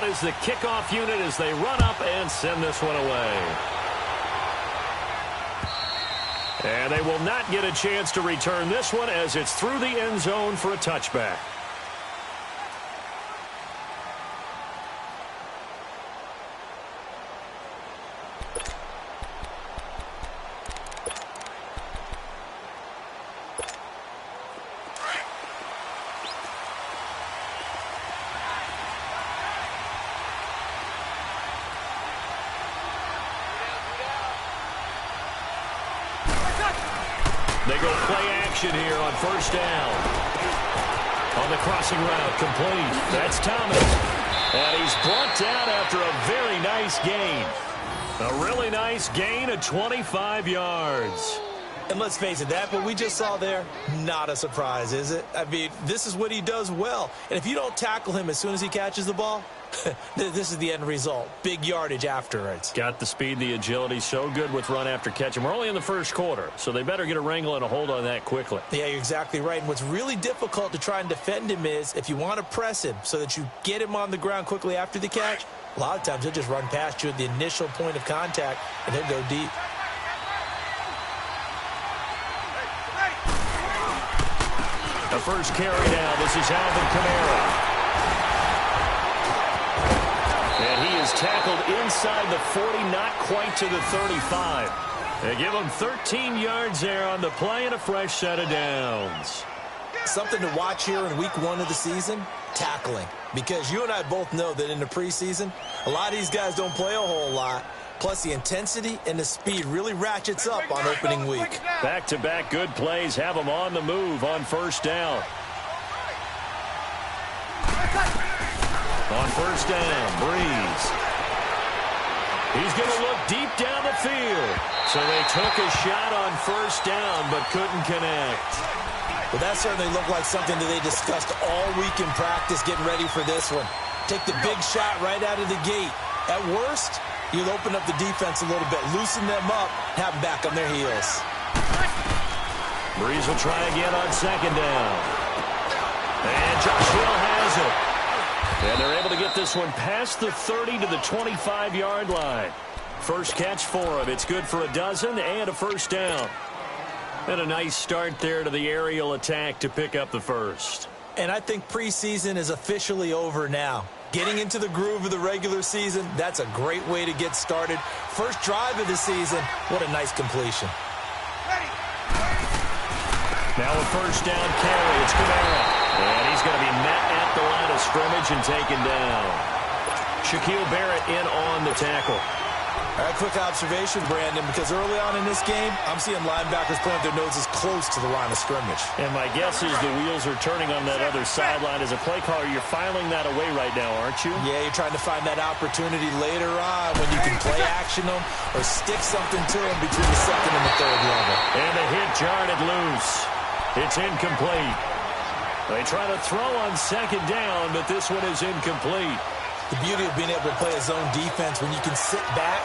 out as the kickoff unit as they run up and send this one away. And they will not get a chance to return this one as it's through the end zone for a touchback. They go play action here on first down. On the crossing route, complete. That's Thomas. And he's brought down after a very nice gain. A really nice gain of 25 yards. And let's face it, that what we just saw there, not a surprise, is it? I mean, this is what he does well. And if you don't tackle him as soon as he catches the ball, this is the end result. Big yardage afterwards. Got the speed, the agility, so good with run after catch. And we're only in the first quarter, so they better get a wrangle and a hold on that quickly. Yeah, you're exactly right. And what's really difficult to try and defend him is if you want to press him so that you get him on the ground quickly after the catch, a lot of times he'll just run past you at the initial point of contact, and he'll go deep. The first carry now. This is Alvin Kamara. And he is tackled inside the 40, not quite to the 35. They give him 13 yards there on the play and a fresh set of downs. Something to watch here in week 1 of the season, tackling. Because you and I both know that in the preseason, a lot of these guys don't play a whole lot. Plus, the intensity and the speed really ratchets up on opening week. Back-to-back good plays have them on the move on first down. On first down, Breeze. He's going to look deep down the field. So they took a shot on first down but couldn't connect. Well, that certainly looked like something that they discussed all week in practice getting ready for this one. Take the big shot right out of the gate. At worst, you'll open up the defense a little bit, loosen them up, have them back on their heels. Breeze will try again on second down. And Josh Hill has it. And they're able to get this one past the 30 to the 25-yard line. First catch for him. It's good for a dozen and a first down. And a nice start there to the aerial attack to pick up the first. And I think preseason is officially over now. Getting into the groove of the regular season, that's a great way to get started. First drive of the season, what a nice completion. Now a first down carry. It's Kamara. And he's going to be met at the line of scrimmage and taken down. Shaquille Barrett in on the tackle. All right, quick observation, Brandon, because early on in this game, I'm seeing linebackers plant their noses close to the line of scrimmage. And my guess is the wheels are turning on that other sideline. As a play caller, you're filing that away right now, aren't you? Yeah, you're trying to find that opportunity later on when you can play action them or stick something to them between the second and the third level. And the hit jarred it loose. It's incomplete. They try to throw on second down, but this one is incomplete. The beauty of being able to play a zone defense when you can sit back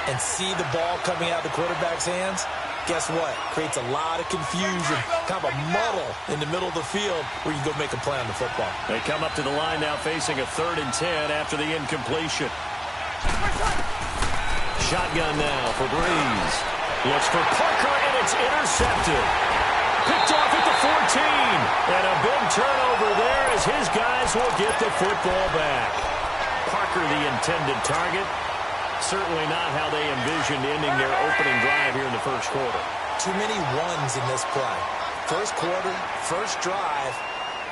and see the ball coming out of the quarterback's hands, guess what? Creates a lot of confusion, kind of a muddle in the middle of the field where you go make a play on the football. They come up to the line now facing a 3rd and 10 after the incompletion. Shotgun now for Breeze. Looks for Parker, and it's intercepted. Picked off at the 14. And a big turnover there as his guys will get the football back. Parker, the intended target. Certainly not how they envisioned ending their opening drive here in the first quarter. Too many ones in this play. First quarter, first drive,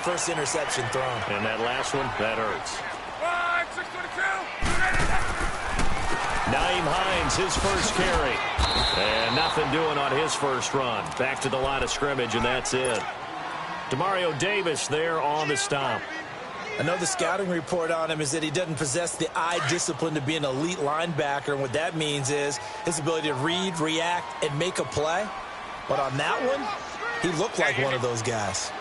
first interception thrown. And that last one, that hurts. Naeem Hines, his first carry. And nothing doing on his first run. Back to the line of scrimmage, and that's it. Demario Davis there on the stop. I know the scouting report on him is that he doesn't possess the eye discipline to be an elite linebacker, and what that means is his ability to read, react, and make a play. But on that one, he looked like one of those guys.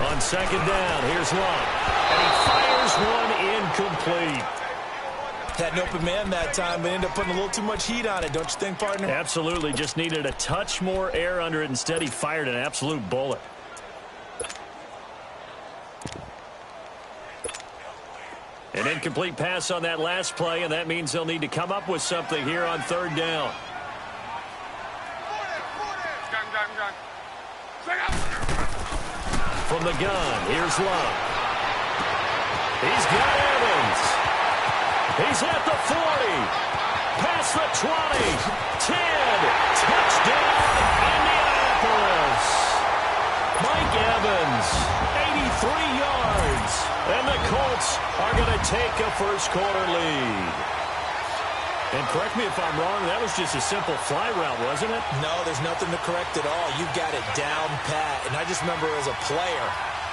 On second down, here's one. And he fires one incomplete. Had an open man that time, but ended up putting a little too much heat on it, don't you think, partner? Absolutely. Just needed a touch more air under it. Instead, he fired an absolute bullet. An incomplete pass on that last play, and that means they'll need to come up with something here on third down. From the gun, here's Love. He's got Evans. He's at the 40. Past the 20. 10. Touchdown, Indianapolis. Mike Evans, 83 yards. And the Colts are going to take a first-quarter lead. And correct me if I'm wrong, that was just a simple fly route, wasn't it? No, there's nothing to correct at all. You've got it down pat. And I just remember as a player,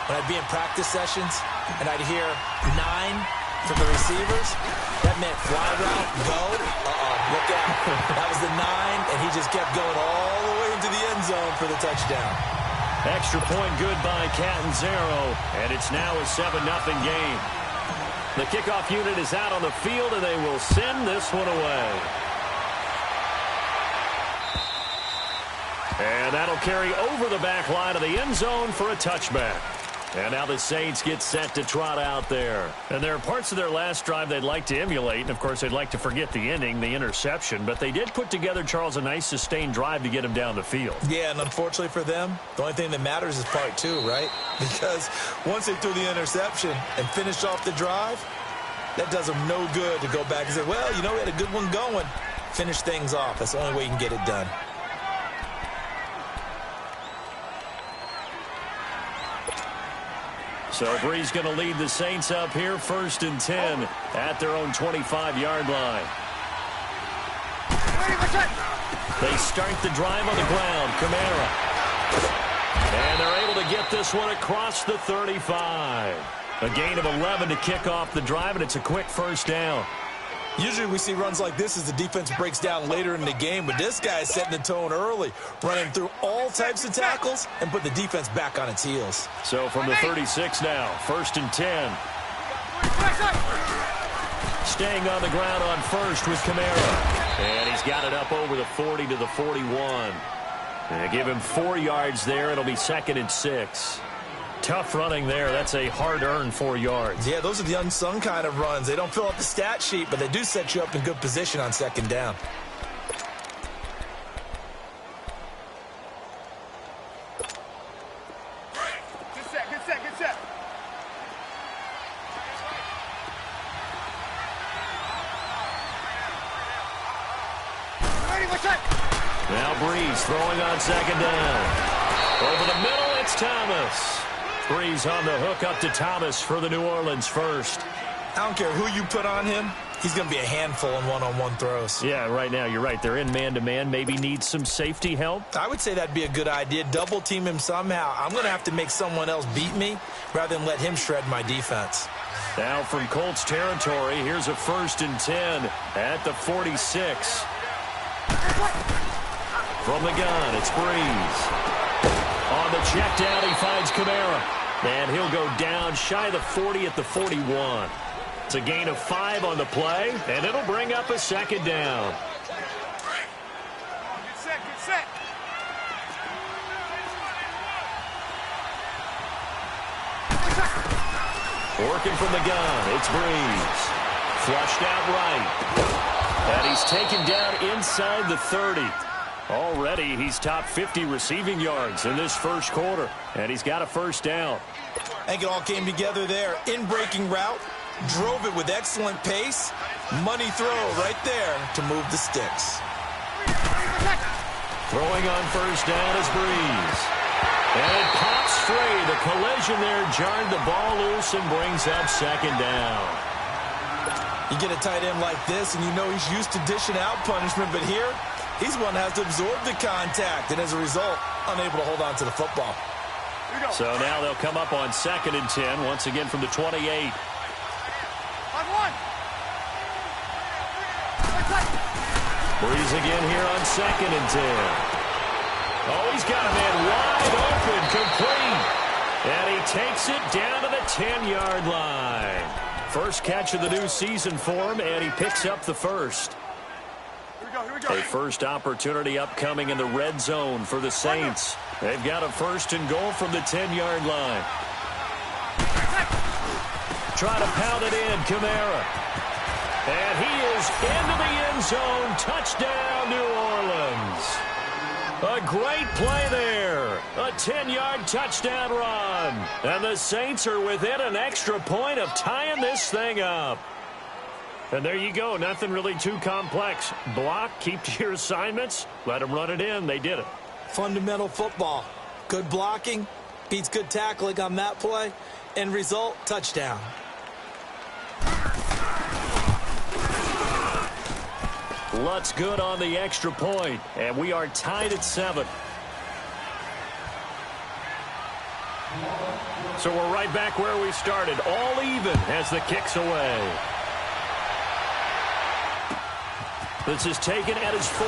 when I'd be in practice sessions, and I'd hear 9 from the receivers, that meant fly route, go. Look out. That was the 9, and he just kept going all the way into the end zone for the touchdown. Extra point good by Catanzaro, and it's now a 7-0 game. The kickoff unit is out on the field, and they will send this one away. And that'll carry over the back line of the end zone for a touchback. And now the Saints get set to trot out there. And there are parts of their last drive they'd like to emulate. And, of course, they'd like to forget the ending, the interception. But they did put together, Charles, a nice sustained drive to get him down the field. Yeah, and unfortunately for them, the only thing that matters is part 2, right? Because once they threw the interception and finished off the drive, that does them no good to go back and say, well, you know, we had a good one going. Finish things off. That's the only way you can get it done. So Brees going to lead the Saints up here, 1st and 10 at their own 25-yard line. They start the drive on the ground. Kamara. And they're able to get this one across the 35. A gain of 11 to kick off the drive, and it's a quick first down. Usually we see runs like this as the defense breaks down later in the game, but this guy is setting the tone early, running through all types of tackles and put the defense back on its heels. So from the 36 now, 1st and 10. Staying on the ground on first with Kamara. And he's got it up over the 40 to the 41. And give him 4 yards there. It'll be 2nd and 6. Tough running there. That's a hard-earned 4 yards. Yeah, those are the unsung kind of runs. They don't fill up the stat sheet, but they do set you up in good position on 2nd down. Good set, good set, good set. Ready, what's up? Now Brees throwing on 2nd down. Over the middle, it's Thomas. Brees on the hook up to Thomas for the New Orleans first. I don't care who you put on him. He's going to be a handful in one-on-one throws. Yeah, right now, you're right. They're in man-to-man. Maybe needs some safety help. I would say that'd be a good idea. Double team him somehow. I'm going to have to make someone else beat me rather than let him shred my defense. Now from Colts territory, here's a 1st and 10 at the 46. From the gun, it's Brees. On the check down, he finds Kamara. And he'll go down shy of the 40 at the 41. It's a gain of 5 on the play, and it'll bring up a 2nd down. Good set, good set. Working from the gun, it's Brees. Flushed out right. And he's taken down inside the 30. Already, he's top 50 receiving yards in this first quarter, and he's got a 1st down. I think it all came together there. In-breaking route, drove it with excellent pace. Money throw right there to move the sticks. Throwing on 1st down is Brees. And it pops free. The collision there jarred the ball loose and brings up 2nd down. You get a tight end like this, and you know he's used to dishing out punishment, but here, he's one that has to absorb the contact, and as a result, unable to hold on to the football. So now they'll come up on 2nd and 10, once again from the 28. On one. Brees again here on 2nd and 10. Oh, he's got a man wide open, complete. And he takes it down to the 10-yard line. First catch of the new season for him, and he picks up the first. Here we go. A first opportunity upcoming in the red zone for the Saints. They've got a 1st and goal from the 10-yard line. Try to pound it in, Kamara. And he is into the end zone. Touchdown, New Orleans. A great play there. A 10-yard touchdown run. And the Saints are within an extra point of tying this thing up. And there you go. Nothing really too complex. Block, keep to your assignments, let them run it in. They did it. Fundamental football. Good blocking beats good tackling on that play. End result, touchdown. Lutz good on the extra point, and we are tied at 7. So we're right back where we started, all even as the kick's away. This is taken at his 4.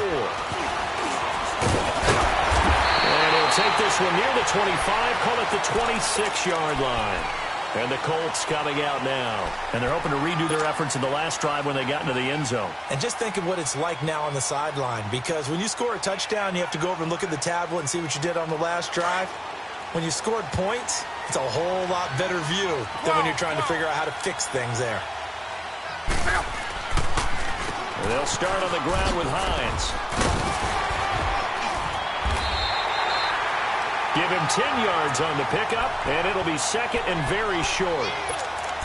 And he'll take this one near the 25, call it the 26-yard line. And the Colts coming out now. And they're hoping to redo their efforts in the last drive when they got into the end zone. And just think of what it's like now on the sideline. Because when you score a touchdown, you have to go over and look at the tablet and see what you did on the last drive. When you scored points, it's a whole lot better view than when you're trying to figure out how to fix things there. And they'll start on the ground with Hines. Give him 10 yards on the pickup, and it'll be second and very short.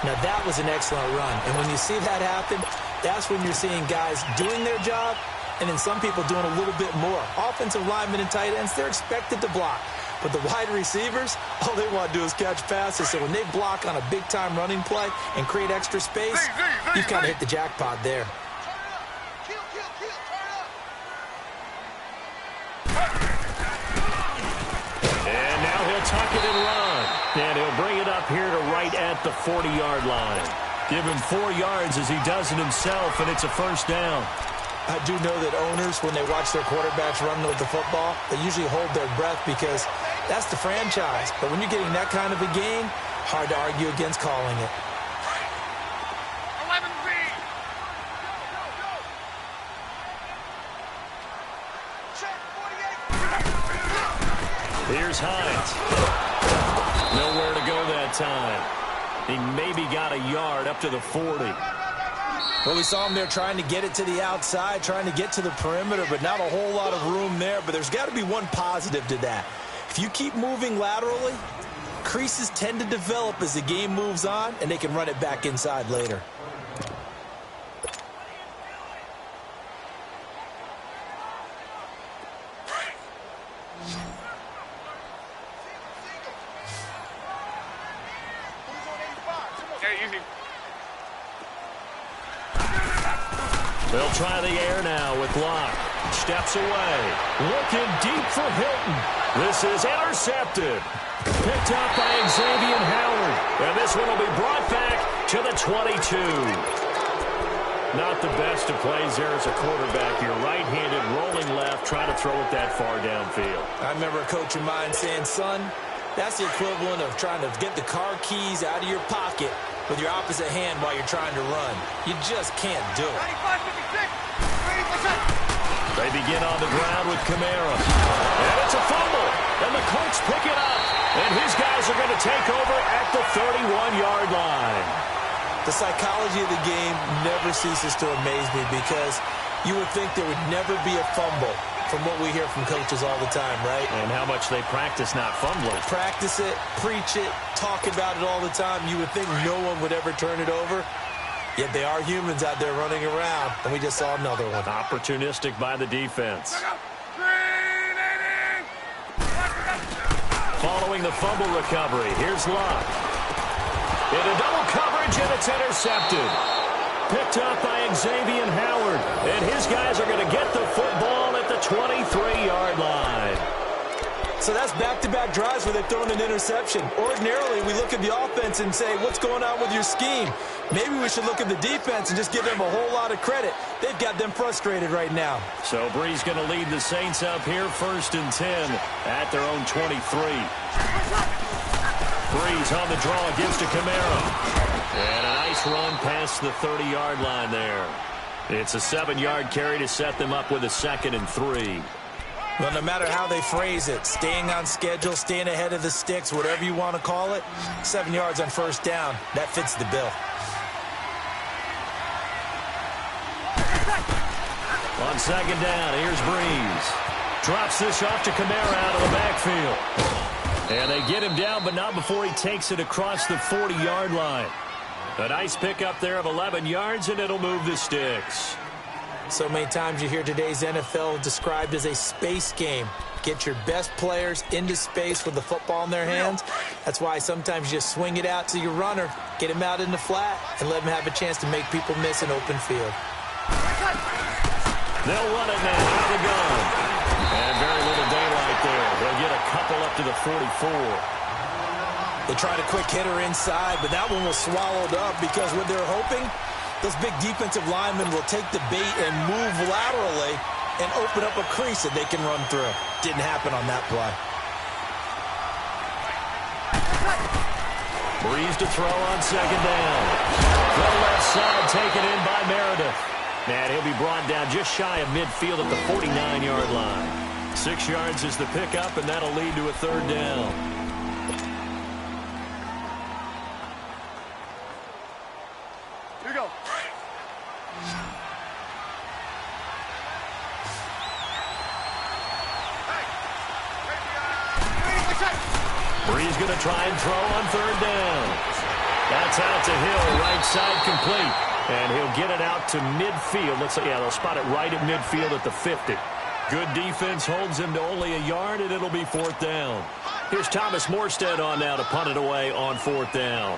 Now, that was an excellent run. And when you see that happen, that's when you're seeing guys doing their job and then some people doing a little bit more. Offensive linemen and tight ends, they're expected to block. But the wide receivers, all they want to do is catch passes. So when they block on a big-time running play and create extra space, you've kind of hit the jackpot there. Tuck it and run. And he'll bring it up here to right at the 40-yard line. Give him 4 yards as he does it himself, and it's a first down. I do know that owners, when they watch their quarterbacks run with the football, they usually hold their breath because that's the franchise. But when you're getting that kind of a game, hard to argue against calling it. 11B. Check 48. Here's Hines. Nowhere to go that time. He maybe got a yard up to the 40. Well, we saw him there trying to get it to the outside, trying to get to the perimeter, but not a whole lot of room there. But there's got to be one positive to that. If you keep moving laterally, creases tend to develop as the game moves on, and they can run it back inside later. They'll try the air now with Locke. Steps away. Looking deep for Hilton. This is intercepted. Picked up by Xavier Howard. And this one will be brought back to the 22. Not the best of plays there as a quarterback. You're right-handed, rolling left, trying to throw it that far downfield. I remember a coach of mine saying, son, that's the equivalent of trying to get the car keys out of your pocket with your opposite hand while you're trying to run. You just can't do it. 95-56. They begin on the ground with Kamara. And it's a fumble. And the Colts pick it up. And his guys are going to take over at the 31-yard line. The psychology of the game never ceases to amaze me because you would think there would never be a fumble from what we hear from coaches all the time, right? And how much they practice not fumbling. Practice it, preach it, talk about it all the time. You would think no one would ever turn it over. Yet they are humans out there running around, and we just saw another one. Opportunistic by the defense. Following the fumble recovery, here's Locke. Into double coverage, and it's intercepted. Picked up by Xavier Howard, and his guys are going to get the football at the 23-yard line. So that's back-to-back drives where they've thrown an interception. Ordinarily, we look at the offense and say, what's going on with your scheme? Maybe we should look at the defense and just give them a whole lot of credit. They've got them frustrated right now. So Brees going to lead the Saints up here, 1st and 10 at their own 23. Brees on the draw, gives to Kamara. And a nice run past the 30-yard line there. It's a 7-yard carry to set them up with a 2nd and 3. Well, no matter how they phrase it, staying on schedule, staying ahead of the sticks, whatever you want to call it, 7 yards on first down, that fits the bill. On second down, here's Breeze. Drops this off to Kamara out of the backfield. And they get him down, but not before he takes it across the 40-yard line. A nice pickup there of 11 yards, and it'll move the sticks. So many times you hear today's NFL described as a space game. Get your best players into space with the football in their hands. That's why sometimes you just swing it out to your runner, get him out in the flat, and let him have a chance to make people miss an open field. They'll run it now out of the gun. And very little daylight there. They'll get a couple up to the 44. They tried a quick hitter inside, but that one was swallowed up because what they're hoping, those big defensive linemen will take the bait and move laterally and open up a crease that they can run through. Didn't happen on that play. Breeze to throw on second down. From the left side, taken in by Meredith. And he'll be brought down just shy of midfield at the 49-yard line. 6 yards is the pickup, and that'll lead to a third down. Here we go. Breeze going to try and throw on third down. That's out to Hill, right side complete. And he'll get it out to midfield. Looks like, yeah, they'll spot it right at midfield at the 50. Good defense holds him to only a yard, and it'll be fourth down. Here's Thomas Morstead on now to punt it away on fourth down.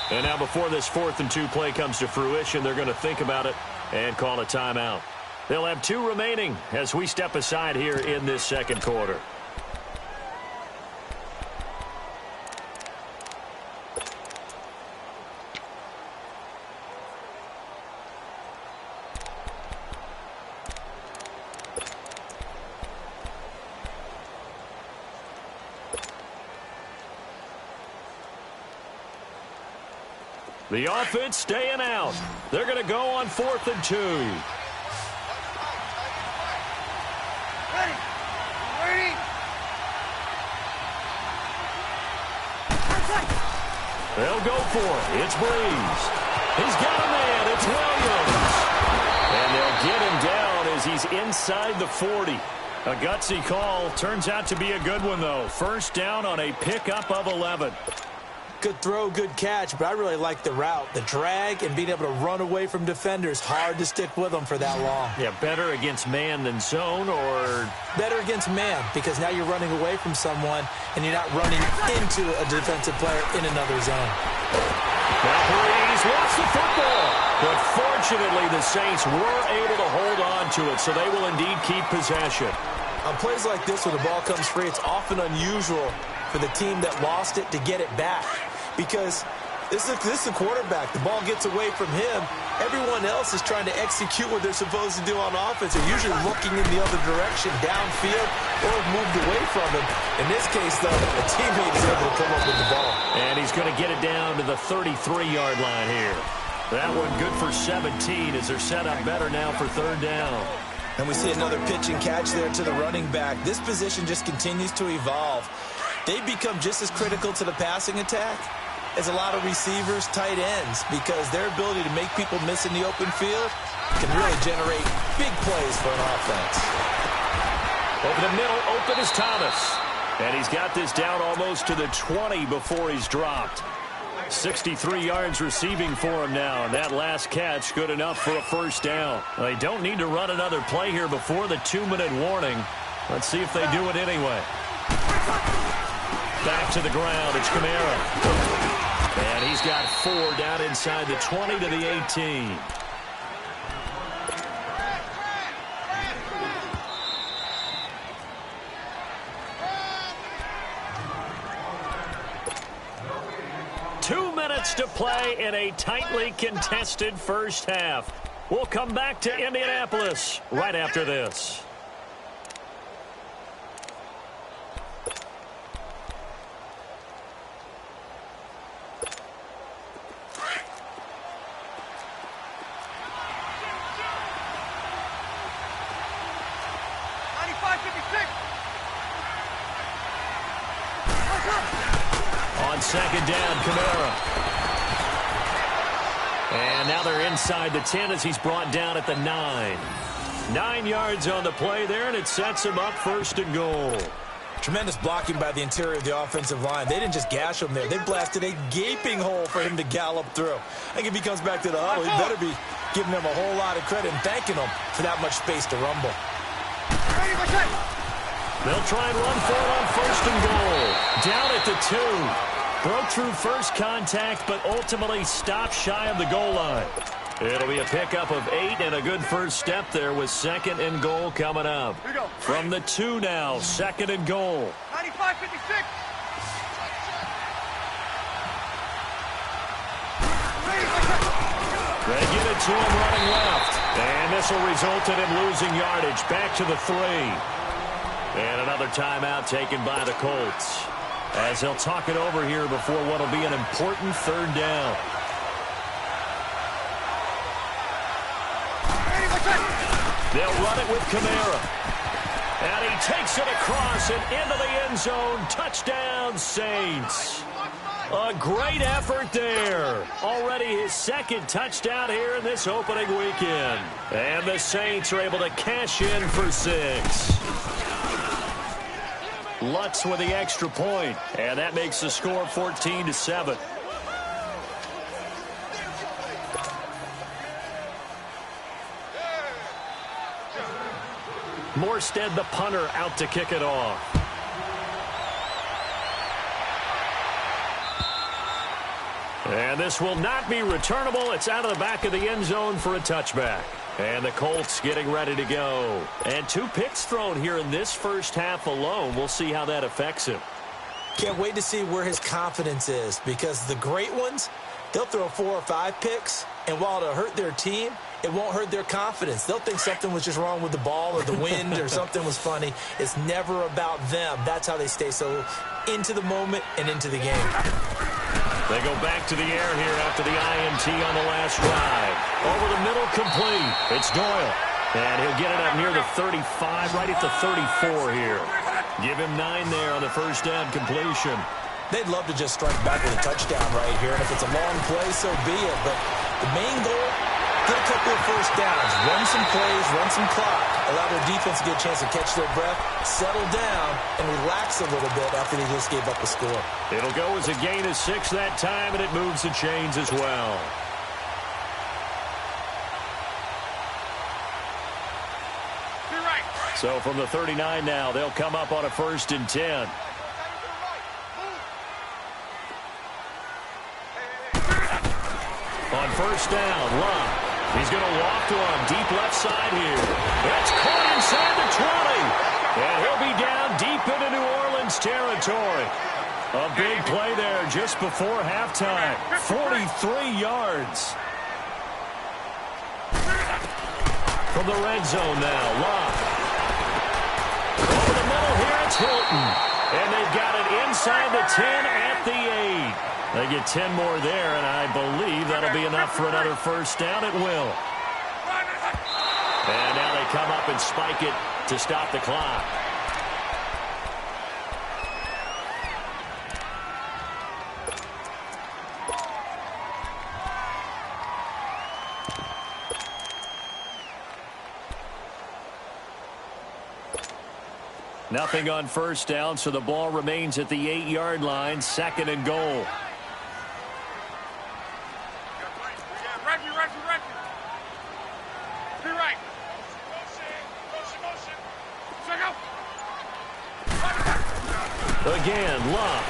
And now before this 4th and 2 play comes to fruition, they're going to think about it and call a timeout. They'll have 2 remaining as we step aside here in this second quarter. The offense staying out. They're going to go on 4th and 2. Ready. Ready. They'll go for it. It's Breeze. He's got a man. It's Williams. And they'll get him down as he's inside the 40. A gutsy call. Turns out to be a good one, though. First down on a pickup of 11. Good throw, good catch, but I really like the route. The drag and being able to run away from defenders. Hard to stick with them for that long. Yeah, better against man than zone, or? Better against man, because now you're running away from someone and you're not running into a defensive player in another zone. Now Breeze lost the football. But fortunately, the Saints were able to hold on to it, so they will indeed keep possession. On plays like this, when the ball comes free, it's often unusual for the team that lost it to get it back. Because this is the quarterback. The ball gets away from him. Everyone else is trying to execute what they're supposed to do on offense. They're usually looking in the other direction, downfield, or moved away from him. In this case, though, a teammate is able to come up with the ball. And he's going to get it down to the 33-yard line here. That one good for 17 as they're set up better now for third down. And we see another pitch and catch there to the running back. This position just continues to evolve. They become just as critical to the passing attack as a lot of receivers, tight ends, because their ability to make people miss in the open field can really generate big plays for an offense. Over the middle, open is Thomas. And he's got this down almost to the 20 before he's dropped. 63 yards receiving for him now, and that last catch good enough for a first down. They don't need to run another play here before the 2-minute warning. Let's see if they do it anyway. Back to the ground, it's Kamara. And he's got 4 down inside the 20 to the 18. To play in a tightly contested first half. We'll come back to Indianapolis right after this. on second down, Kamara. And now they're inside the 10 as he's brought down at the 9. 9 yards on the play there, and it sets him up 1st and goal. Tremendous blocking by the interior of the offensive line. They didn't just gash him there. They blasted a gaping hole for him to gallop through. I think if he comes back to the huddle, he better be giving them a whole lot of credit and thanking them for that much space to rumble. They'll try and run for it on 1st and goal. Down at the 2. Broke through first contact, but ultimately stopped shy of the goal line. It'll be a pickup of 8 and a good first step there with 2nd and goal coming up. From the 2 now, 2nd and goal. 95-56. They get it to him running left. And this will result in him losing yardage. Back to the 3. And another timeout taken by the Colts, as they'll talk it over here before what will be an important 3rd down. They'll run it with Kamara. And he takes it across and into the end zone. Touchdown, Saints. A great effort there. Already his 2nd touchdown here in this opening weekend. And the Saints are able to cash in for 6. Lutz with the extra point, and that makes the score 14-7. Morstead, the punter, out to kick it off. And this will not be returnable. It's out of the back of the end zone for a touchback. And the Colts getting ready to go. And 2 picks thrown here in this first half alone. We'll see how that affects him. Can't wait to see where his confidence is, because the great ones, they'll throw 4 or 5 picks, and while it'll hurt their team, it won't hurt their confidence. They'll think something was just wrong with the ball or the wind or something was funny. It's never about them. That's how they stay so into the moment and into the game. They go back to the air here after the INT on the last drive. Over the middle, complete. It's Doyle. And he'll get it up near the 35, right at the 34 here. Give him 9 there on the first down completion. They'd love to just strike back with a touchdown right here. And if it's a long play, so be it. But the main goal, get a couple of first downs, run some plays, run some clock, allow their defense to get a chance to catch their breath, settle down, and relax a little bit after they just gave up a score. It'll go as a gain of 6 that time, and it moves the chains as well. So from the 39 now, they'll come up on a 1st and 10. On 1st down, Love. He's going to walk to him, deep left side here. That's caught inside the 20. And he'll be down deep into New Orleans territory. A big play there just before halftime. 43 yards. From the red zone now, Love. Over the middle here, it's Hilton. And they've got it inside the 10 at the 8. They get 10 more there, and I believe that'll be enough for another first down. It will. And now they come up and spike it to stop the clock. Nothing on first down, so the ball remains at the 8-yard line, 2nd and goal. Again, Love.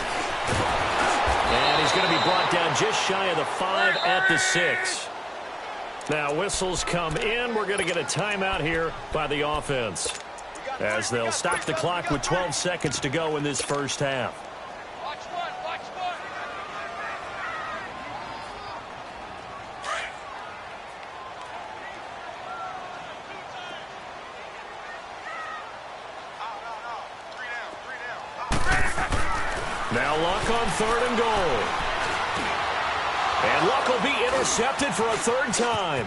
And he's going to be brought down just shy of the 5 at the 6. Now whistles come in. We're going to get a timeout here by the offense, as they'll stop the clock with 12 seconds to go in this first half. Now Luck on 3rd and goal. And Luck will be intercepted for a 3rd time.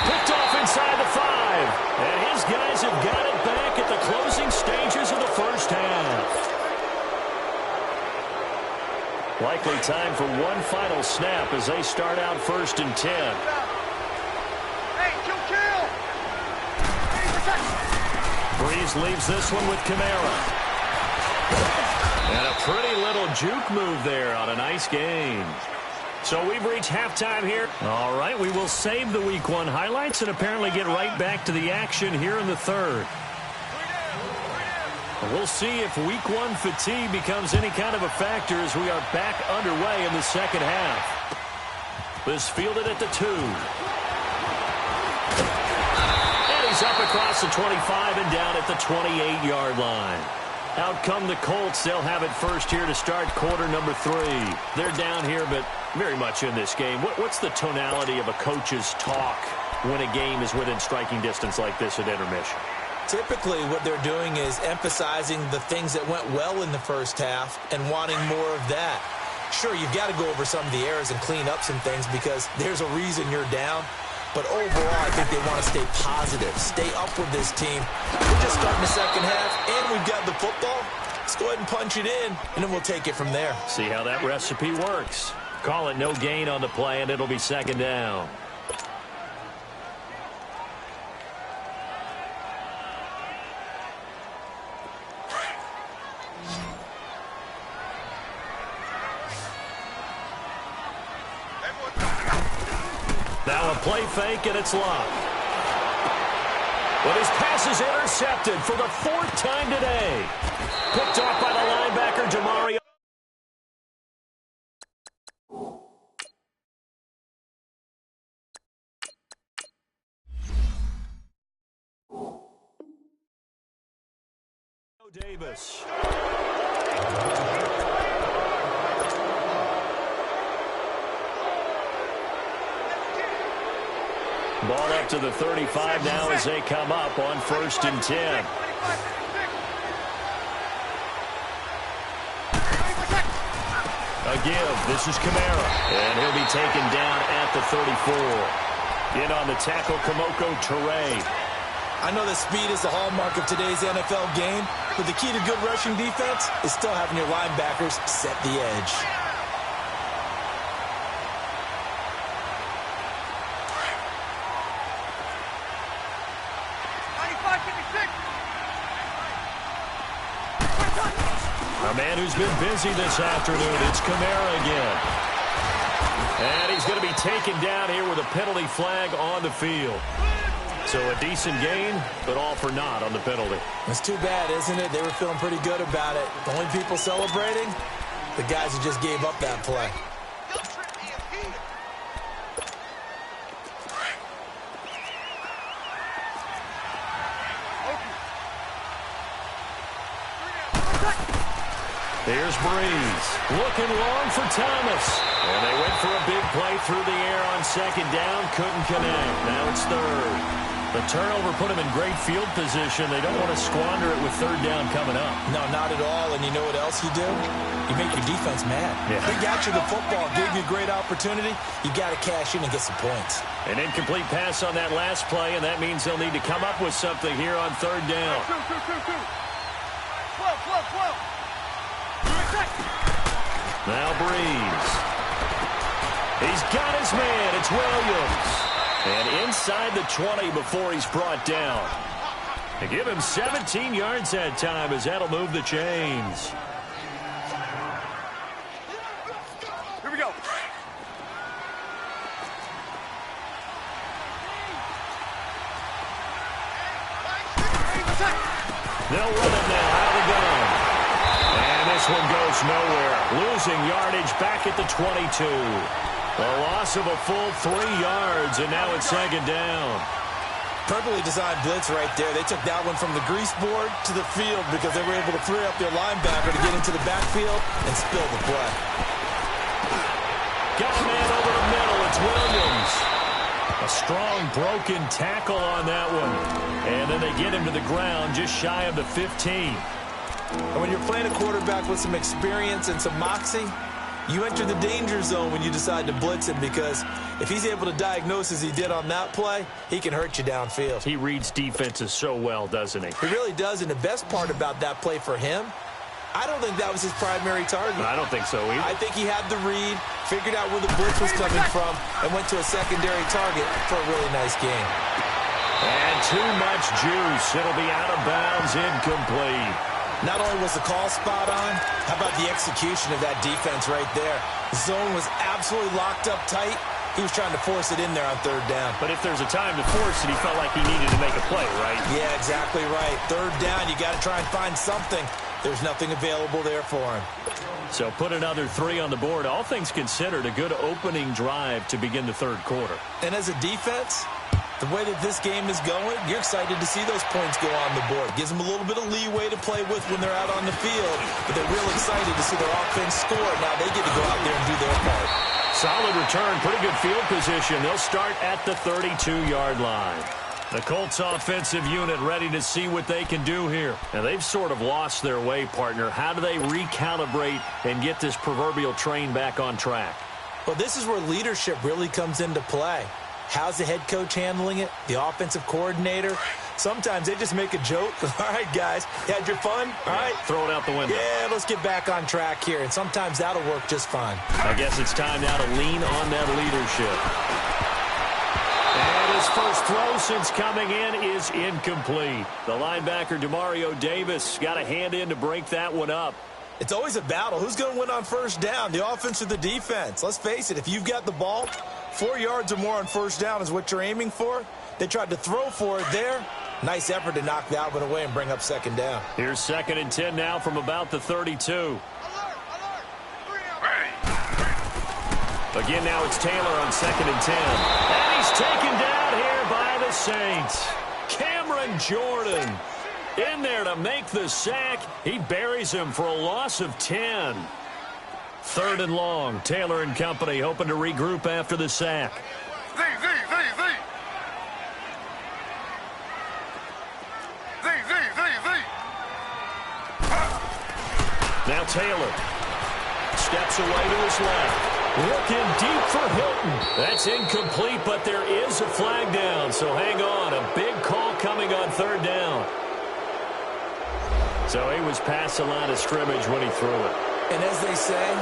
Picked off inside the 5. And his guys have got it back at the closing stages of the first half. for one final snap as they start out 1st and 10. Hey, kill! Hey, protect! Breeze leaves this one with Kamara. And a pretty little juke move there on a nice gain. So we've reached halftime here. All right, we will save the Week 1 highlights and apparently get right back to the action here in the third. We'll see if Week 1 fatigue becomes any kind of a factor as we are back underway in the second half. This fielded at the 2. And he's up across the 25 and down at the 28-yard line. Out come the Colts. They'll have it first here to start quarter number 3. They're down here, but very much in this game. What's the tonality of a coach's talk when a game is within striking distance like this at intermission? Typically, what they're doing is emphasizing the things that went well in the first half and wanting more of that. Sure, you've got to go over some of the errors and clean up some things because there's a reason you're down. But overall, I think they want to stay positive, stay up with this team. We're just starting the second half, and we've got the football. Let's go ahead and punch it in, and then we'll take it from there. See how that recipe works. Call it no gain on the play, and it'll be second down. Now a play fake, and it's locked. But his pass is intercepted for the 4th time today. Picked off by the linebacker, Jamari. Davis. Ball up to the 35 now as they come up on 1st and 10. A give. This is Kamara. And he'll be taken down at the 34. In on the tackle, Kamoko Toure. I know that speed is the hallmark of today's NFL game, but the key to good rushing defense is still having your linebackers set the edge. A man who's been busy this afternoon, it's Kamara again. And he's going to be taken down here with a penalty flag on the field. So a decent gain, but all for naught on the penalty. It's too bad, isn't it? They were feeling pretty good about it. The only people celebrating, the guys who just gave up that play. Here's Breeze. Looking long for Thomas. And they went for a big play through the air on second down. Couldn't connect. Now it's third. The turnover put them in great field position. They don't want to squander it with third down coming up. No, not at all. And you know what else you do? You make your defense mad. Yeah. They got you the football, gave you a great opportunity. You got to cash in and get some points. An incomplete pass on that last play, and that means they'll need to come up with something here on third down. 12. Now Breeze. He's got his man. It's Williams. And inside the 20 before he's brought down. They give him 17 yards that time as that'll move the chains. Here we go. They'll run it now out of the gun. And this one goes nowhere. Losing yardage back at the 22. A loss of a full 3 yards, and now it's second down. Perfectly designed blitz right there. They took that one from the grease board to the field because they were able to free up their linebacker to get into the backfield and spill the play. Got a man over the middle. It's Williams. A strong broken tackle on that one. And then they get him to the ground just shy of the 15. And when you're playing a quarterback with some experience and some moxie, you enter the danger zone when you decide to blitz him because if he's able to diagnose as he did on that play, he can hurt you downfield. He reads defenses so well, doesn't he? He really does, and the best part about that play for him I don't think that was his primary target. I don't think so either. I think he had the read, figured out where the blitz was coming from, and went to a secondary target for a really nice game. And too much juice. It'll be out of bounds, incomplete. Not only was the call spot on, how about the execution of that defense right there? The zone was absolutely locked up tight. He was trying to force it in there on third down. But if there's a time to force it, he felt like he needed to make a play, right? Yeah, exactly right. Third down, you got to try and find something. There's nothing available there for him. So put another 3 on the board. All things considered, a good opening drive to begin the third quarter. And as a defense, the way that this game is going, you're excited to see those points go on the board. Gives them a little bit of leeway to play with when they're out on the field, but they're real excited to see their offense score. Now they get to go out there and do their part. Solid return, pretty good field position. They'll start at the 32-yard line. The Colts offensive unit ready to see what they can do here. Now, they've sort of lost their way, partner. How do they recalibrate and get this proverbial train back on track? Well, this is where leadership really comes into play. How's the head coach handling it? The offensive coordinator? Sometimes they just make a joke. All right, guys, you had your fun? All right. Throw it out the window. Yeah, let's get back on track here. And sometimes that'll work just fine. I guess it's time now to lean on that leadership. And his first throw since coming in is incomplete. The linebacker, Demario Davis, got a hand in to break that one up. It's always a battle. Who's going to win on first down, the offense or the defense? Let's face it, if you've got the ball, 4 yards or more on first down is what you're aiming for. They tried to throw for it there. Nice effort to knock that one away and bring up second down. Here's 2nd and 10 now from about the 32. Again, now it's Taylor on 2nd and 10. And he's taken down here by the Saints. Cameron Jordan in there to make the sack. He buries him for a loss of 10. 3rd and long. Taylor and company hoping to regroup after the sack. Z. Now Taylor steps away to his left. Looking deep for Hilton. That's incomplete, but there is a flag down, so hang on. A big call coming on 3rd down. So he was past the line of scrimmage when he threw it. And as they say,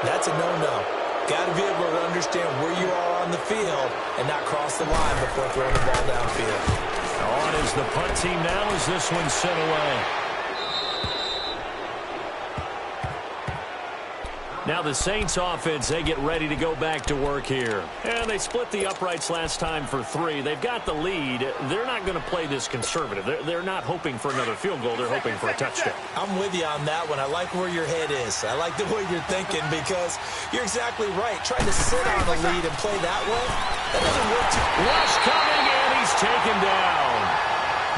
that's a no-no. Got to be able to understand where you are on the field and not cross the line before throwing the ball downfield. On is the punt team now as this one's sent away. Now the Saints offense, they get ready to go back to work here. And they split the uprights last time for 3. They've got the lead. They're not going to play this conservative. They're not hoping for another field goal. They're hoping for a touchdown. I'm with you on that one. I like where your head is. I like the way you're thinking because you're exactly right. Trying to sit on the lead and play that way, that doesn't work too well. Rush coming, and he's taken down.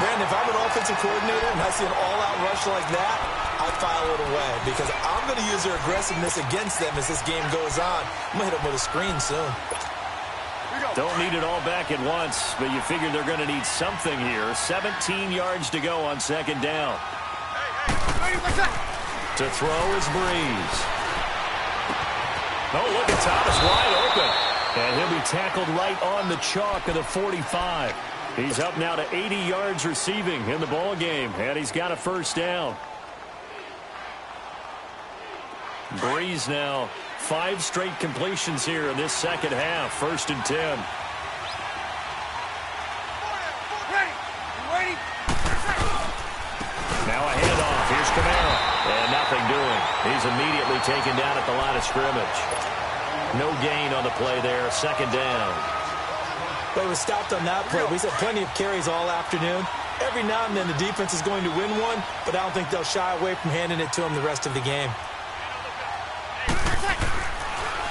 Brandon, if I'm an offensive coordinator and I see an all-out rush like that, I file it away because I'm going to use their aggressiveness against them as this game goes on. I'm going to hit them with a screen soon. Don't need it all back at once, but you figure they're going to need something here. 17 yards to go on 2nd down. To throw is Breeze. Oh, look at Thomas wide open. And he'll be tackled right on the chalk of the 45. He's up now to 80 yards receiving in the ball game, and he's got a first down. Breeze now 5 straight completions here in this second half. 1st and 10. Ready? Now a handoff. Here's Kamara. And nothing doing. He's immediately taken down at the line of scrimmage. No gain on the play there. 2nd down. But it was stopped on that play. We said plenty of carries all afternoon. Every now and then the defense is going to win one, but I don't think they'll shy away from handing it to them the rest of the game.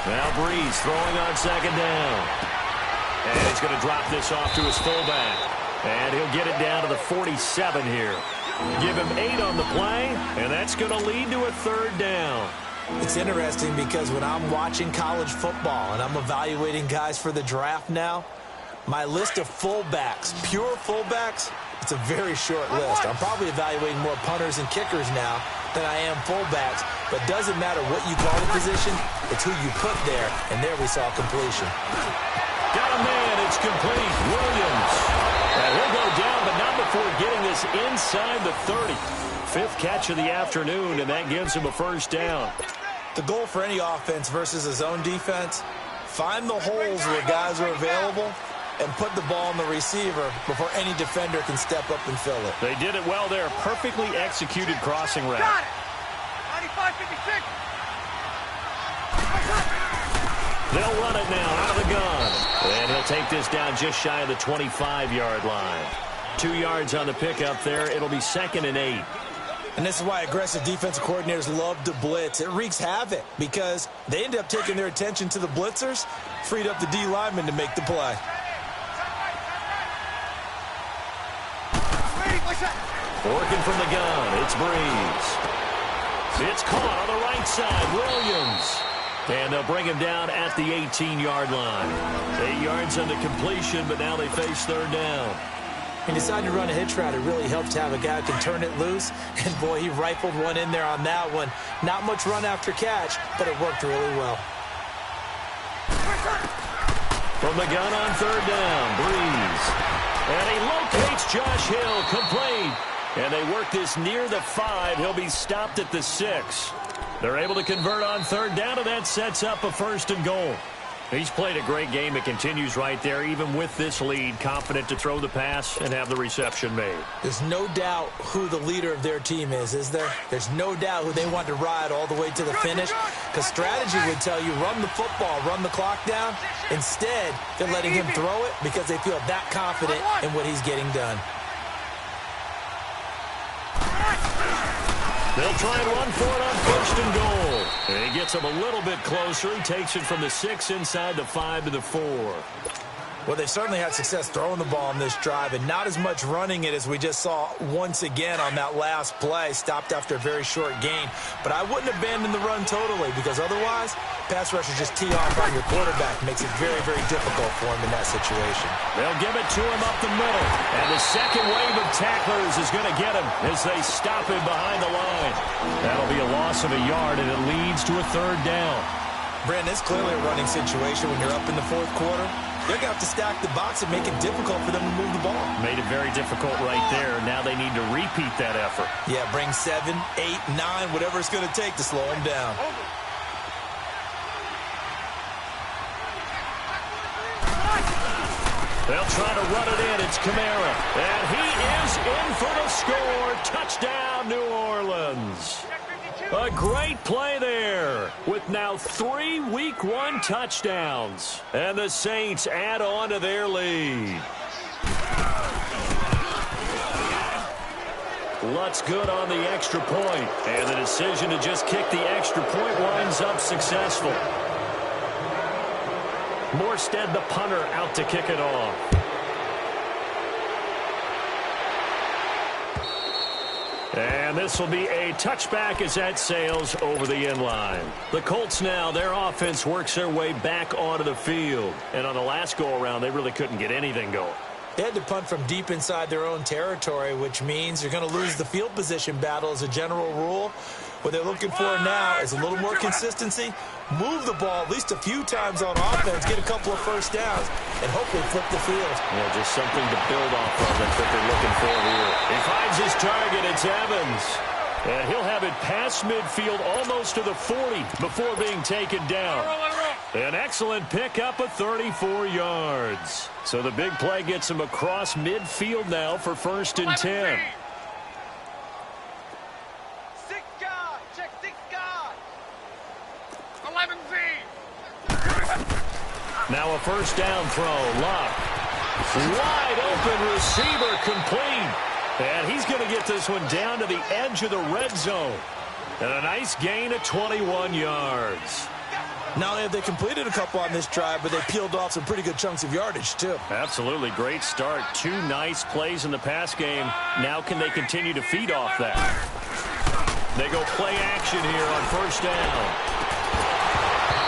Now Breeze throwing on 2nd down. And he's going to drop this off to his fullback. And he'll get it down to the 47 here. Give him 8 on the play, and that's going to lead to a 3rd down. It's interesting because when I'm watching college football and I'm evaluating guys for the draft now, my list of fullbacks, pure fullbacks, it's a very short list. I'm probably evaluating more punters and kickers now than I am fullbacks. But doesn't matter what you call the position, it's who you put there. And there we saw completion. Got a man, it's complete. Williams. And he'll go down, but not before getting this is inside the 30. Fifth catch of the afternoon, and that gives him a first down. The goal for any offense versus a zone defense, find the holes where guys are available and put the ball on the receiver before any defender can step up and fill it. They did it well there. Perfectly executed crossing route. Got it. 95-56. They'll run it now out of the gun. And he'll take this down just shy of the 25-yard line. 2 yards on the pickup there. It'll be 2nd and 8. And this is why aggressive defensive coordinators love to blitz. It wreaks havoc because they end up taking their attention to the blitzers, freed up the D lineman to make the play. Working from the gun, it's Breeze. It's caught on the right side, Williams. And they'll bring him down at the 18-yard line. 8 yards on the completion, but now they face third down. He decided to run a hitch route. It really helps to have a guy who can turn it loose. And, boy, he rifled one in there on that one. Not much run after catch, but it worked really well. From the gun on third down, Breeze. And he locates Josh Hill, complete. And they work this near the 5. He'll be stopped at the 6. They're able to convert on third down, and that sets up a 1st and goal. He's played a great game. It continues right there, even with this lead, confident to throw the pass and have the reception made. There's no doubt who the leader of their team is there? There's no doubt who they want to ride all the way to the finish, because strategy would tell you run the football, run the clock down. Instead, they're letting him throw it because they feel that confident in what he's getting done. They'll try and run for it on 1st and goal. And he gets him a little bit closer. He takes it from the 6 inside the 5 to the 4. Well, they've certainly had success throwing the ball on this drive, and not as much running it as we just saw once again on that last play. Stopped after a very short gain. But I wouldn't abandon the run totally, because otherwise, pass rushers just tee off on your quarterback. Makes it very, very difficult for him in that situation. They'll give it to him up the middle. And the second wave of tacklers is going to get him as they stop him behind the line. That'll be a loss of a yard, and it leads to a third down. Brandon, it's clearly a running situation when you're up in the 4th quarter. They're going to have to stack the box and make it difficult for them to move the ball. Made it very difficult right there. Now they need to repeat that effort. Yeah, bring 7, 8, 9, whatever it's going to take to slow them down. They'll try to run it in. It's Kamara. And he is in for the score. Touchdown, New Orleans. A great play there with now 3 Week 1 touchdowns. And the Saints add on to their lead. Lutz good on the extra point. And the decision to just kick the extra point winds up successful. Morstead, the punter, out to kick it off. And this will be a touchback as that sails over the end line. The Colts now, their offense works their way back onto the field. And on the last go-around, they really couldn't get anything going. They had to punt from deep inside their own territory, which means you're going to lose the field position battle as a general rule. What they're looking for now is a little more consistency, move the ball at least a few times on offense, get a couple of first downs, and hopefully flip the field. Yeah, just something to build off of. That's what they're looking for here. He finds his target. It's Evans. And he'll have it past midfield almost to the 40 before being taken down. An excellent pickup of 34 yards. So the big play gets him across midfield now for 1st and 10. Now a first down throw. Luck. Wide open receiver complete. And he's going to get this one down to the edge of the red zone. And a nice gain of 21 yards. Not only have they completed a couple on this drive, but they peeled off some pretty good chunks of yardage, too. Absolutely. Great start. 2 nice plays in the pass game. Now can they continue to feed off that? They go play action here on first down.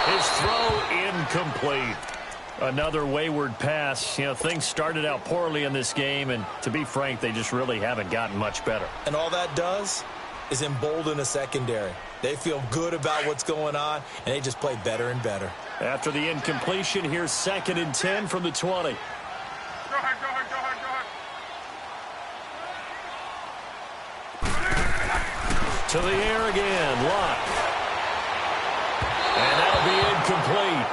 His throw incomplete. Another wayward pass. You know, things started out poorly in this game, and to be frank, they just really haven't gotten much better. And all that does is embolden a secondary. They feel good about what's going on, and they just play better and better. After the incompletion, here's 2nd and 10 from the 20. Go ahead. To the air again. Luck. And that'll be incomplete.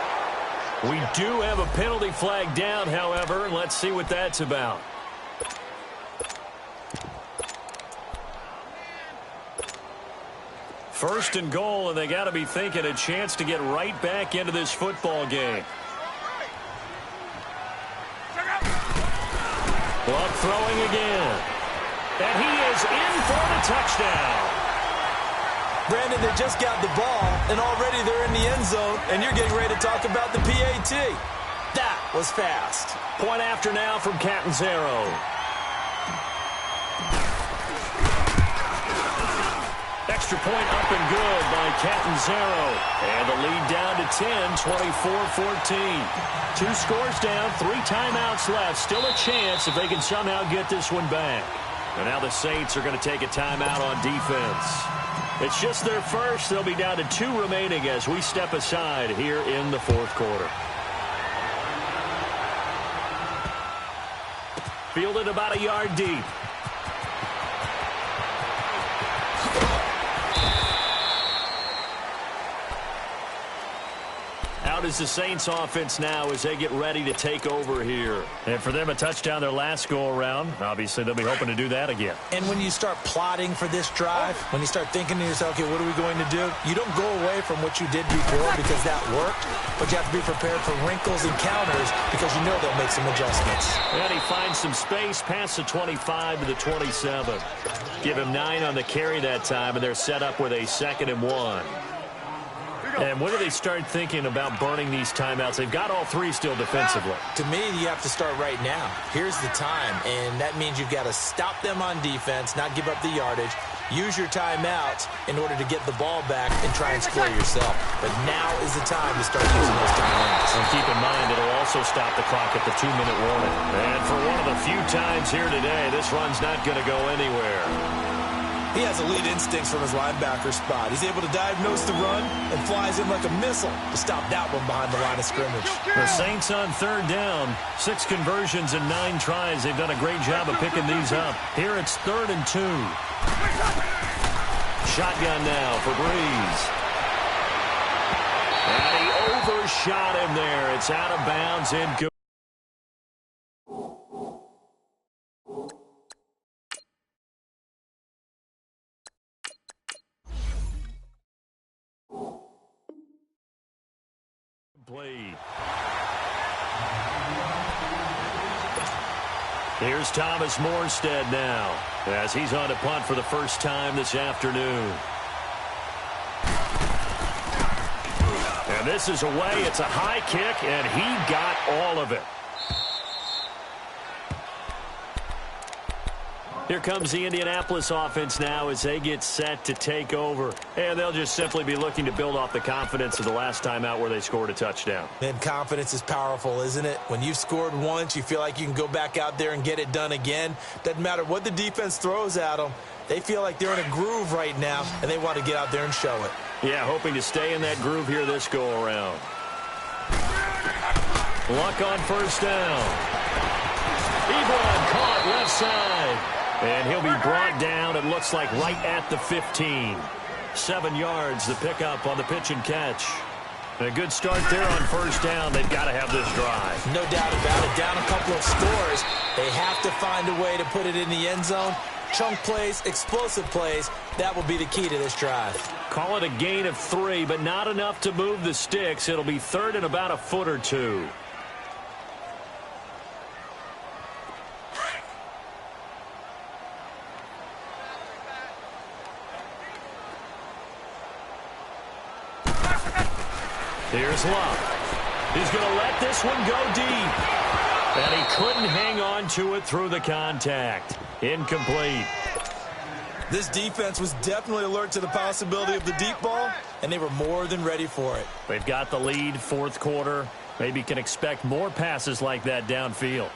We do have a penalty flag down, however, and let's see what that's about. First and goal, and they got to be thinking a chance to get right back into this football game. Luck throwing again. And he is in for the touchdown. Brandon, they just got the ball, and already they're in the end zone, and you're getting ready to talk about the PAT. That was fast. Point after now from Catanzaro. Extra point up and good by Catanzaro. And the lead down to 10, 24-14. 2 scores down, 3 timeouts left. Still a chance if they can somehow get this one back. And now the Saints are going to take a timeout on defense. It's just their first. They'll be down to 2 remaining as we step aside here in the 4th quarter. Fielded about a yard deep. Out is the Saints offense now as they get ready to take over here. And for them, a touchdown their last go-around. Obviously, they'll be hoping to do that again. And when you start plotting for this drive, when you start thinking to yourself, okay, what are we going to do? You don't go away from what you did before because that worked, but you have to be prepared for wrinkles and counters because you know they'll make some adjustments. And he finds some space past the 25 to the 27. Give him 9 on the carry that time, and they're set up with a 2nd and 1. And when do they start thinking about burning these timeouts? They've got all 3 still defensively. To me, you have to start right now. Here's the time, and that means you've got to stop them on defense, not give up the yardage, use your timeouts in order to get the ball back and try and score yourself. But now is the time to start using those timeouts. And keep in mind, it'll also stop the clock at the 2-minute warning. And for one of the few times here today, this run's not going to go anywhere. He has elite instincts from his linebacker spot. He's able to diagnose the run and flies in like a missile to stop that one behind the line of scrimmage. The Saints on 3rd down. 6 conversions and 9 tries. They've done a great job of picking these up. Here it's 3rd and 2. Shotgun now for Breeze. And he overshot him there. It's out of bounds and good. Here's Thomas Morstead now as he's on to punt for the first time this afternoon. And this is away. It's a high kick, and he got all of it. Here comes the Indianapolis offense now as they get set to take over. And they'll just simply be looking to build off the confidence of the last time out where they scored a touchdown. And confidence is powerful, isn't it? When you've scored once, you feel like you can go back out there and get it done again. Doesn't matter what the defense throws at them. They feel like they're in a groove right now, and they want to get out there and show it. Yeah, hoping to stay in that groove here this go-around. Luck on 1st down. Ebron caught left side. And he'll be brought down, it looks like, right at the 15. 7 yards, the pickup on the pitch and catch. And a good start there on 1st down. They've got to have this drive. No doubt about it. Down a couple of scores. They have to find a way to put it in the end zone. Chunk plays, explosive plays. That will be the key to this drive. Call it a gain of 3, but not enough to move the sticks. It'll be 3rd and about a foot or 2. Here's Luck. He's going to let this one go deep. And he couldn't hang on to it through the contact. Incomplete. This defense was definitely alert to the possibility of the deep ball, and they were more than ready for it. They've got the lead, 4th quarter. Maybe can expect more passes like that downfield.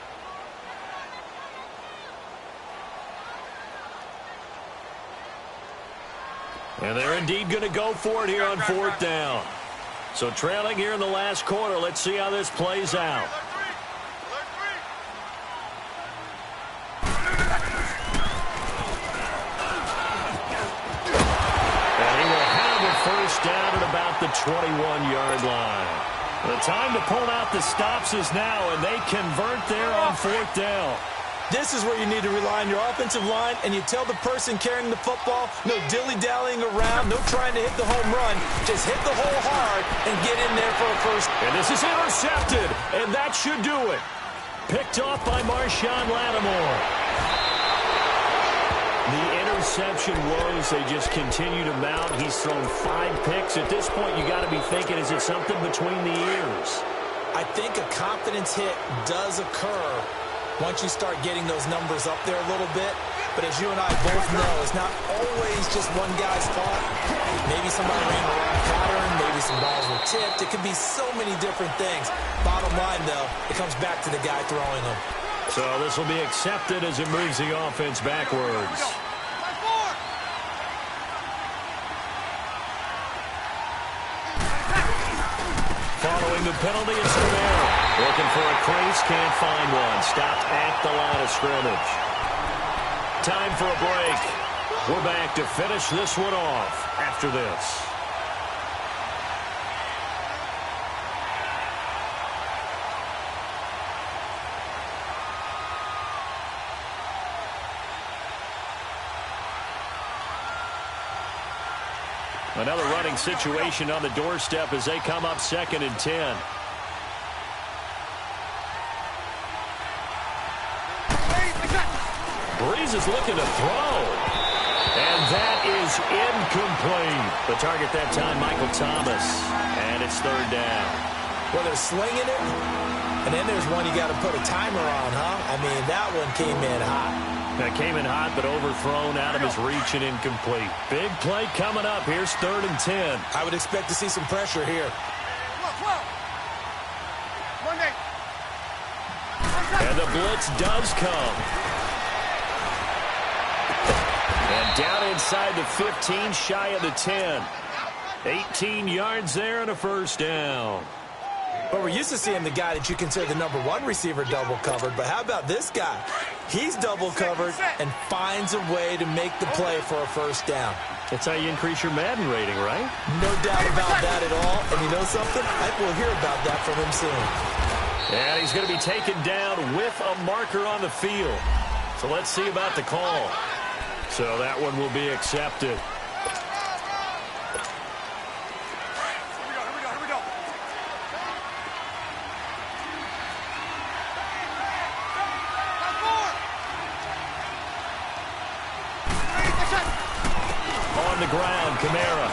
And they're indeed going to go for it here on 4th down. So trailing here in the last quarter, let's see how this plays out. 21-yard line. The time to pull out the stops is now, and they convert there on 4th down. This is where you need to rely on your offensive line, and you tell the person carrying the football, no dilly-dallying around, no trying to hit the home run. Just hit the hole hard and get in there for a first. And this is intercepted, and that should do it. Picked off by Marshawn Lattimore. The interception woes, they just continue to mount. He's thrown 5 picks. At this point, you got to be thinking, is it something between the ears? I think a confidence hit does occur once you start getting those numbers up there a little bit. But as you and I both know, it's not always just one guy's fault. Maybe somebody ran the wrong pattern. Maybe some balls were tipped. It could be so many different things. Bottom line, though, it comes back to the guy throwing them. So this will be accepted as it moves the offense backwards. Following the penalty, it's Camara. Looking for a crease, can't find one. Stopped at the line of scrimmage. Time for a break. We're back to finish this one off after this. Another running situation on the doorstep as they come up 2nd and 10. Breeze is looking to throw. And that is incomplete. The target that time, Michael Thomas. And it's 3rd down. Well, they're slinging it. And then there's one you got to put a timer on, huh? I mean, that one came in hot. That came in hot, but overthrown out of his reach and incomplete. Big play coming up. Here's 3rd and 10. I would expect to see some pressure here. And the blitz does come. And down inside the 15, shy of the 10. 18 yards there and a 1st down. But we're used to seeing the guy that you consider the #1 receiver double covered. But how about this guy? He's double covered and finds a way to make the play for a 1st down. That's how you increase your Madden rating, right? No doubt about that at all. And you know something? I will hear about that from him soon. And he's going to be taken down with a marker on the field. So let's see about the call. So that one will be accepted. On the ground, Camara.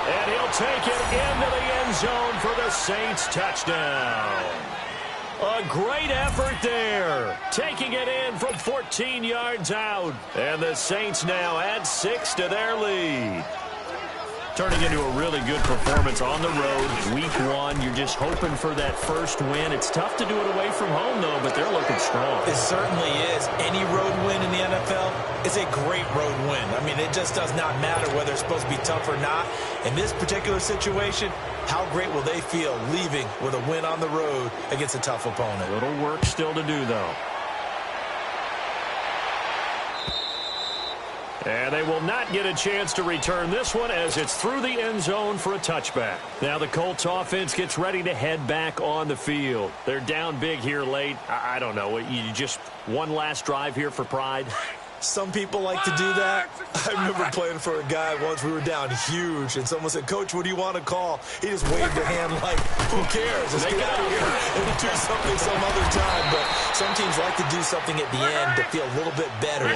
And he'll take it into the end zone for the Saints touchdown. A great effort there. Taking it in from 14 yards out. And the Saints now add 6 to their lead. Turning into a really good performance on the road. Week 1, you're just hoping for that first win. It's tough to do it away from home, though, but they're looking strong. It certainly is. Any road win in the NFL is a great road win. I mean, it just does not matter whether it's supposed to be tough or not. In this particular situation, how great will they feel leaving with a win on the road against a tough opponent? A little work still to do, though. And they will not get a chance to return this one as it's through the end zone for a touchback. Now the Colts offense gets ready to head back on the field. They're down big here late. I don't know. You just one last drive here for pride? Some people like to do that. I remember playing for a guy once. We were down huge, and someone said, "Coach, what do you want to call?" He just waved a hand like, "Who cares? Let's get out of here and do something some other time." But some teams like to do something at the end to feel a little bit better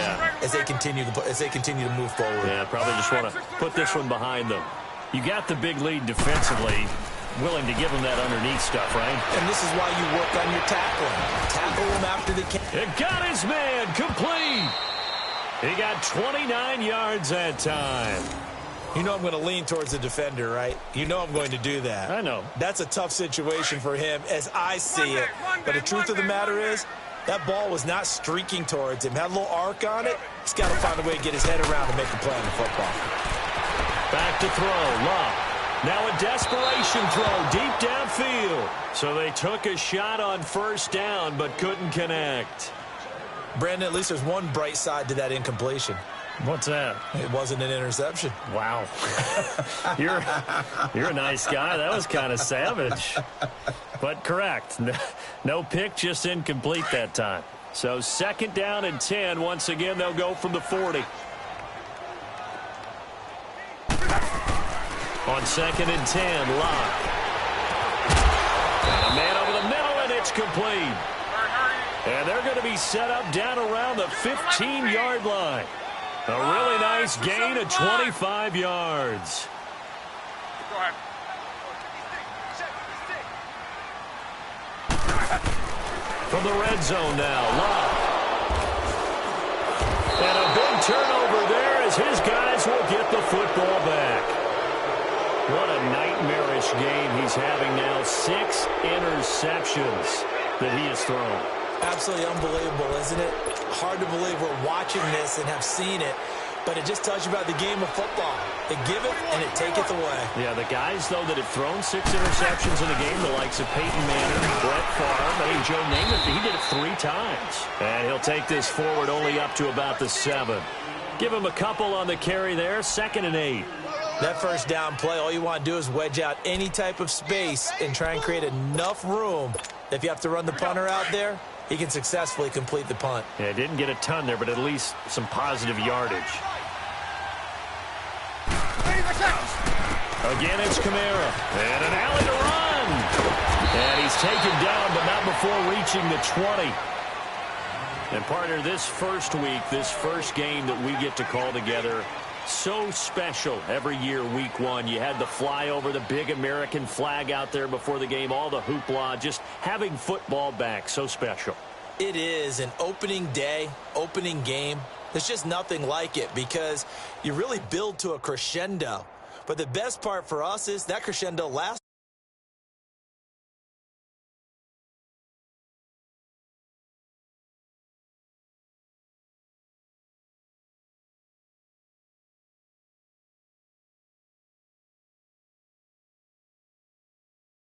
as they continue to move forward. Yeah, probably just want to put this one behind them. You got the big lead defensively. Willing to give them that underneath stuff, right? And this is why you work on your tackling. Tackle them after they can. It got his man complete. He got 29 yards that time. You know I'm going to lean towards the defender, right? You know I'm going to do that. I know. That's a tough situation for him as I see it. But the truth of the matter is, that ball was not streaking towards him. Had a little arc on it. He's got to find a way to get his head around and make a play on the football. Back to throw. Love. Now a desperation throw deep downfield. So they took a shot on first down but couldn't connect. Brandon, at least there's one bright side to that incompletion. What's that? It wasn't an interception. Wow. You're a nice guy. That was kind of savage. But correct. No pick, just incomplete that time. So 2nd down and 10. Once again, they'll go from the 40. On 2nd and 10, Locke. And a man over the middle, and it's complete. And they're going to be set up down around the 15-yard line. A really nice gain of 25 yards. Go ahead. From the red zone now, Locke. And a big turnover there as his guys will get the football back. What a nightmarish game he's having now. 6 interceptions that he has thrown. Absolutely unbelievable, isn't it? Hard to believe we're watching this and have seen it, but it just tells you about the game of football. It giveth and it taketh away. Yeah, the guys, though, that have thrown 6 interceptions in a game, the likes of Peyton Manning, Brett Favre, I mean, Joe Namath, he did it 3 times. And he'll take this forward only up to about the 7. Give him a couple on the carry there, 2nd and 8. That first down play, all you want to do is wedge out any type of space and try and create enough room. If you have to run the punter out there, he can successfully complete the punt. Yeah, didn't get a ton there, but at least some positive yardage. Again, it's Kamara. And an alley to run. And he's taken down, but not before reaching the 20. And partner, this first week, this first game that we get to call together, so special every year, week 1. You had the flyover, the big American flag out there before the game, all the hoopla, just having football back, so special. It is an opening day, opening game. There's just nothing like it because you really build to a crescendo. But the best part for us is that crescendo lasts